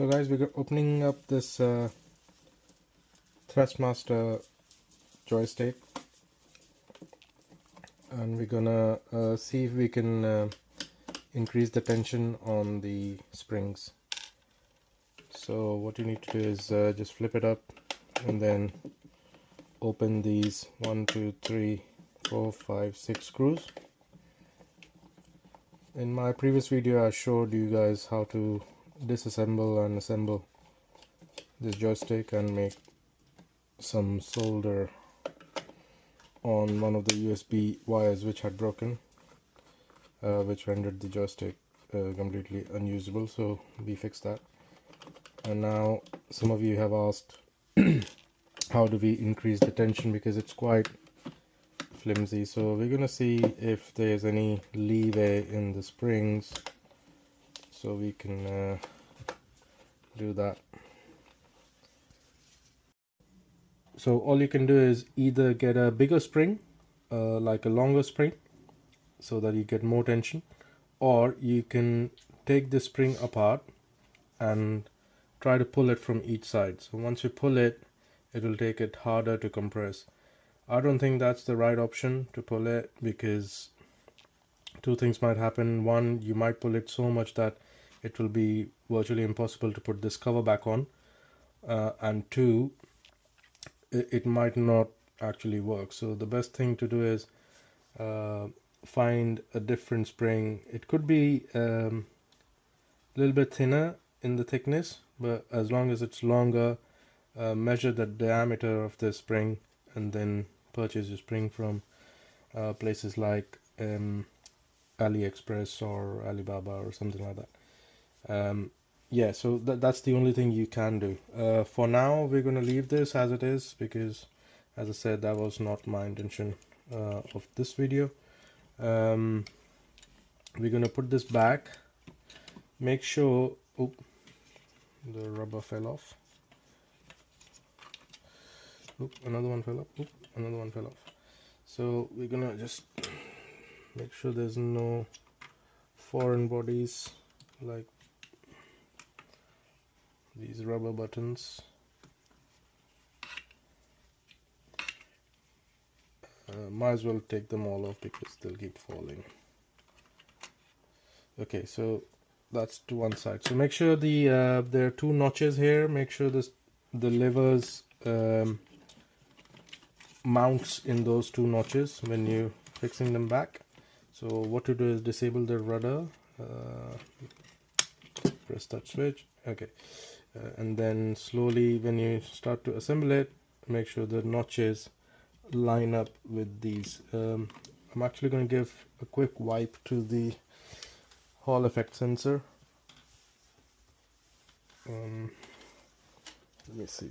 So guys, we're opening up this Thrustmaster joystick, and we're gonna see if we can increase the tension on the springs. So what you need to do is just flip it up and then open these 1, 2, 3, 4, 5, 6 screws. In my previous video I showed you guys how to disassemble and assemble this joystick and make some solder on one of the USB wires which had broken, which rendered the joystick completely unusable, so we fixed that. And now some of you have asked how do we increase the tension, because it's quite flimsy. So we're gonna see if there's any leeway in the springs, so we can do that. So all you can do is either get a bigger spring, like a longer spring, so that you get more tension, or you can take the spring apart and try to pull it from each side. So once you pull it, it will take it harder to compress. I don't think that's the right option to pull it, because two things might happen. One, you might pull it so much that it will be virtually impossible to put this cover back on, and two, it might not actually work. So the best thing to do is find a different spring. It could be a little bit thinner in the thickness, but as long as it's longer, measure the diameter of the spring and then purchase your spring from places like AliExpress or Alibaba or something like that. Yeah, so that's the only thing you can do. For now, we're going to leave this as it is, because as I said, that was not my intention of this video. We're going to put this back. Make sure, oh, the rubber fell off. Oop, another one fell off. Oop, another one fell off. So we're gonna just make sure there's no foreign bodies like these rubber buttons. Might as well take them all off because they'll keep falling. Okay, so that's to one side. So make sure there are two notches here. Make sure the levers mounts in those two notches when you're fixing them back. So what to do is disable the rudder, press that switch, okay, and then slowly when you start to assemble it, make sure the notches line up with these. I'm actually going to give a quick wipe to the Hall effect sensor. Let me see.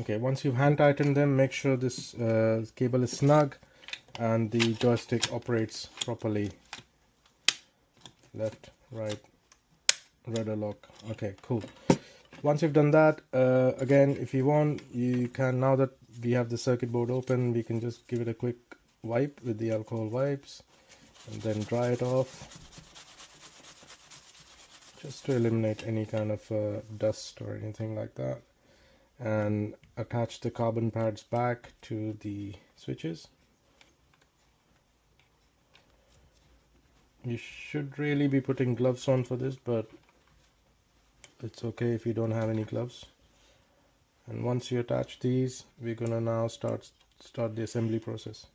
Okay, once you've hand tightened them, make sure this cable is snug and the joystick operates properly. Left, right, rudder lock. Okay, cool. Once you've done that, again, if you want, you can, now that we have the circuit board open, we can just give it a quick wipe with the alcohol wipes and then dry it off, just to eliminate any kind of dust or anything like that, and attach the carbon pads back to the switches. You should really be putting gloves on for this, but it's okay if you don't have any gloves. And once you attach these, we're gonna now start the assembly process.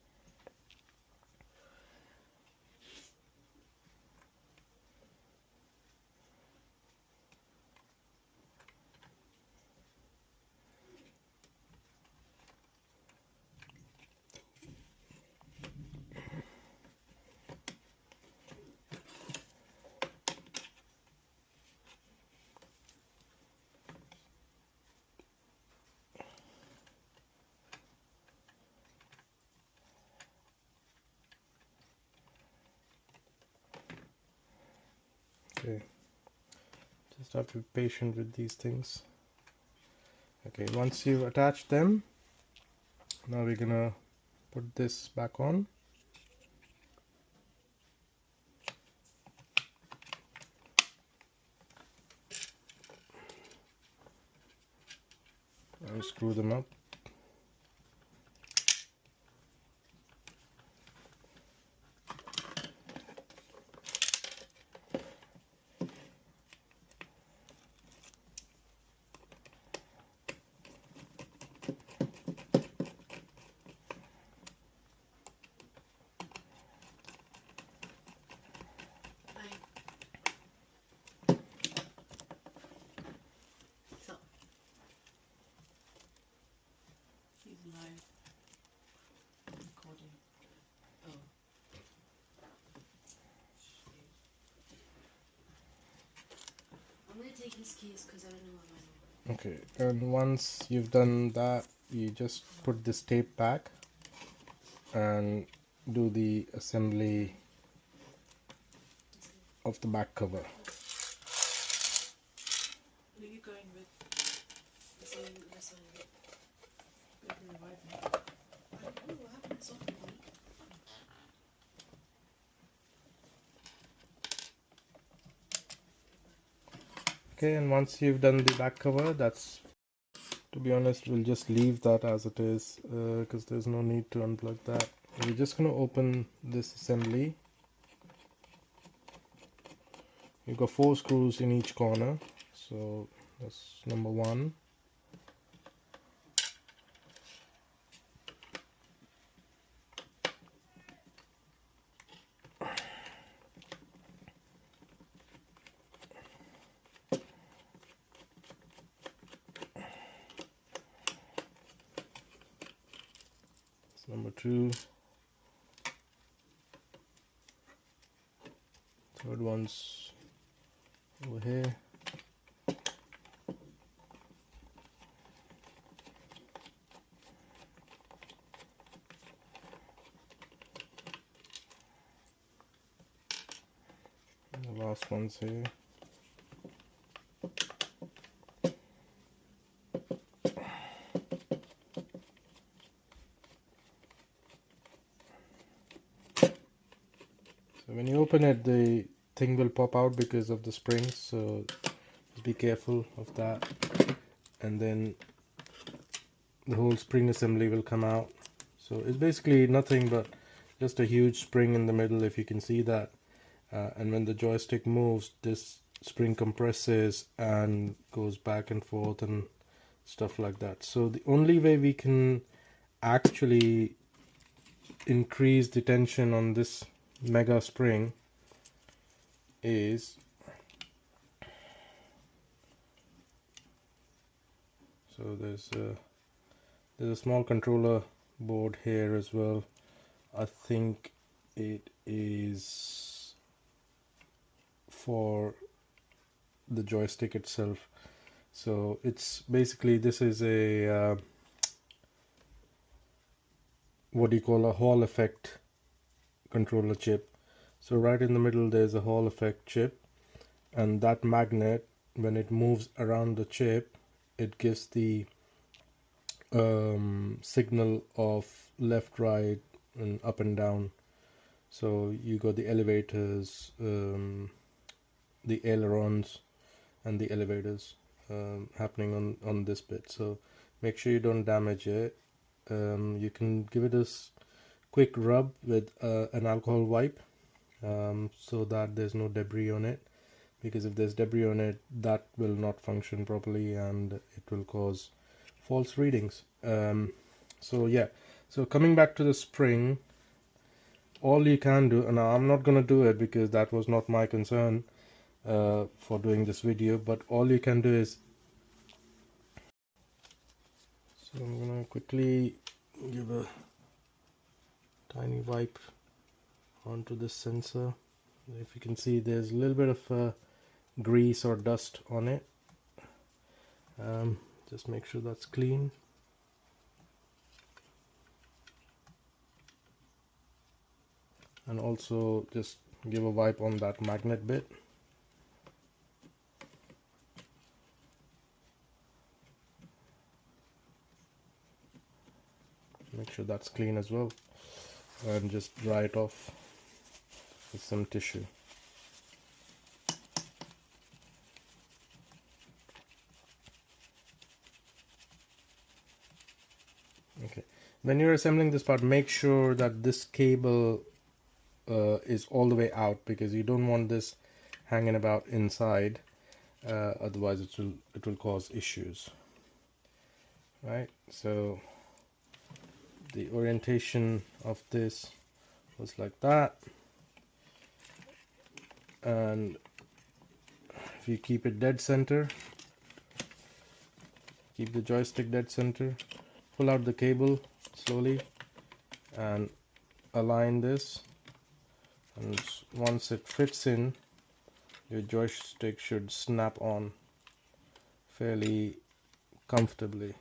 Okay, just have to be patient with these things. Okay, once you've attached them, now we're gonna put this back on. and screw them up. Live recording. Oh. I'm going to take his keys because I don't know where mine are. Okay, and once you've done that, you just put this tape back and do the assembly of the back cover. Are you going with the same this one? With the right one? I don't know what happened. It's off the mic. Okay, and once you've done the back cover, that's, to be honest, we'll just leave that as it is because there's no need to unplug that. We're just going to open this assembly. You've got 4 screws in each corner, so that's number 1. Number 2, third one's over here. And the last one's here. So when you open it, the thing will pop out because of the springs, so just be careful of that. And then the whole spring assembly will come out. So it's basically nothing but just a huge spring in the middle, if you can see that. And when the joystick moves, this spring compresses and goes back and forth and stuff like that. So the only way we can actually increase the tension on this mega spring is there's a small controller board here as well. I think it is for the joystick itself. So it's basically, this is a what do you call, a Hall effect controller chip. So right in the middle there's a Hall effect chip, and that magnet, when it moves around the chip, it gives the signal of left, right, and up and down. So you got the elevators, the ailerons, and the elevators happening on this bit. So make sure you don't damage it. You can give it a quick rub with an alcohol wipe so that there's no debris on it, because if there's debris on it, that will not function properly and it will cause false readings. So yeah, so coming back to the spring, all you can do, and I'm not going to do it because that was not my concern for doing this video, but all you can do is, so I'm going to quickly give a tiny wipe onto this sensor. If you can see, there's a little bit of grease or dust on it. Just make sure that's clean. And also just give a wipe on that magnet bit. Make sure that's clean as well, and just dry it off with some tissue. When you're assembling this part, make sure that this cable is all the way out, because you don't want this hanging about inside, otherwise it will cause issues, right? So the orientation of this was like that, and if you keep it dead center, keep the joystick dead center, pull out the cable slowly and align this, and once it fits in, your joystick should snap on fairly comfortably.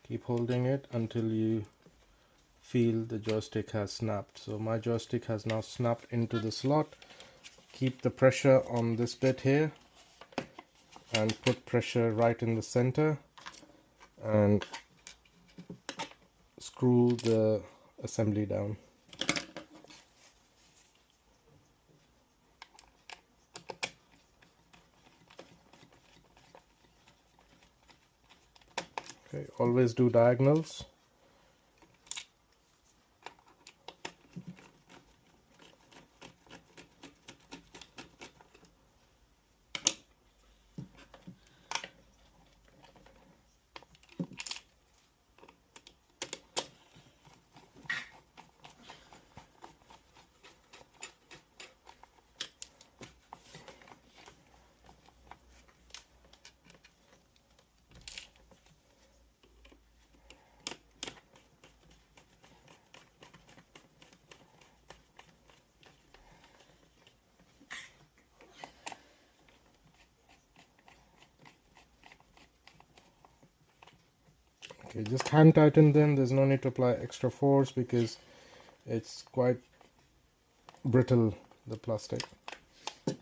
Keep holding it until you feel the joystick has snapped. So my joystick has now snapped into the slot. Keep the pressure on this bit here and put pressure right in the center, and screw the assembly down. Okay, always do diagonals. Okay, just hand tighten them. There's no need to apply extra force because it's quite brittle, the plastic. Once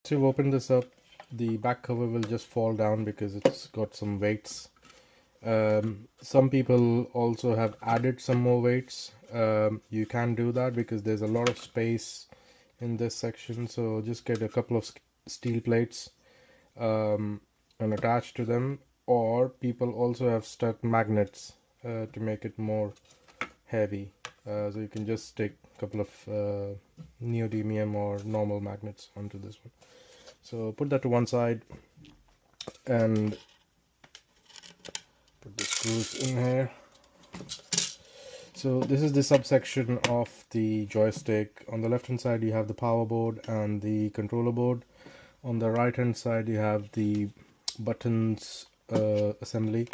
you've opened this up, the back cover will just fall down because it's got some weights. Some people also have added some more weights. You can do that because there's a lot of space in this section, so just get a couple of steel plates and attach to them, or people also have stuck magnets to make it more heavy, so you can just stick a couple of neodymium or normal magnets onto this one. So put that to one side and put the screws in here. So this is the subsection of the joystick. On the left hand side you have the power board and the controller board. On the right hand side you have the buttons assembly.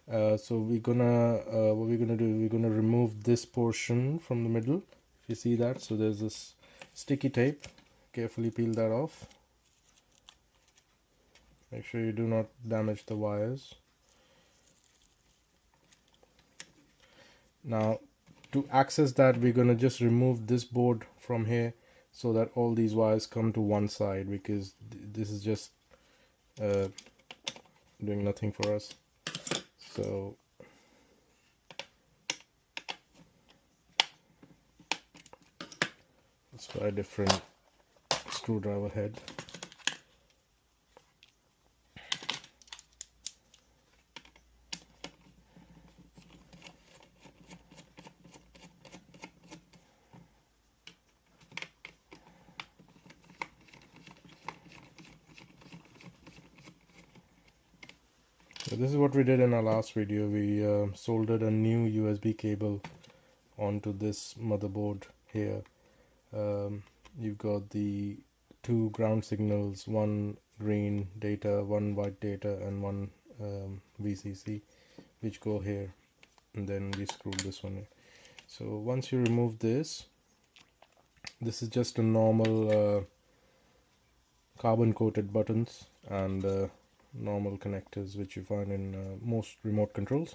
So what we're gonna do, we're gonna remove this portion from the middle. If you see that, so there's this sticky tape. Carefully peel that off. Make sure you do not damage the wires. Now to access that, we're gonna just remove this board from here so that all these wires come to one side, because this is just doing nothing for us. So let's try a different screwdriver head. So this is what we did in our last video. We soldered a new USB cable onto this motherboard here. You've got the two ground signals, one green data, one white data, and one VCC, which go here, and then we screwed this one in. So once you remove this is just a normal carbon coated buttons and normal connectors which you find in most remote controls.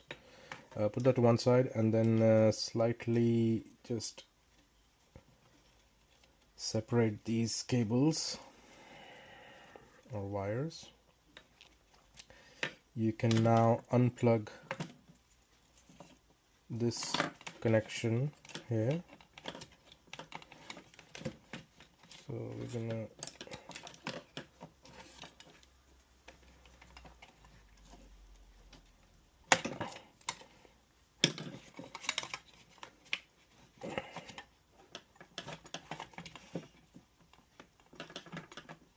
Put that to one side, and then slightly just separate these cables or wires. You can now unplug this connection here. So we're gonna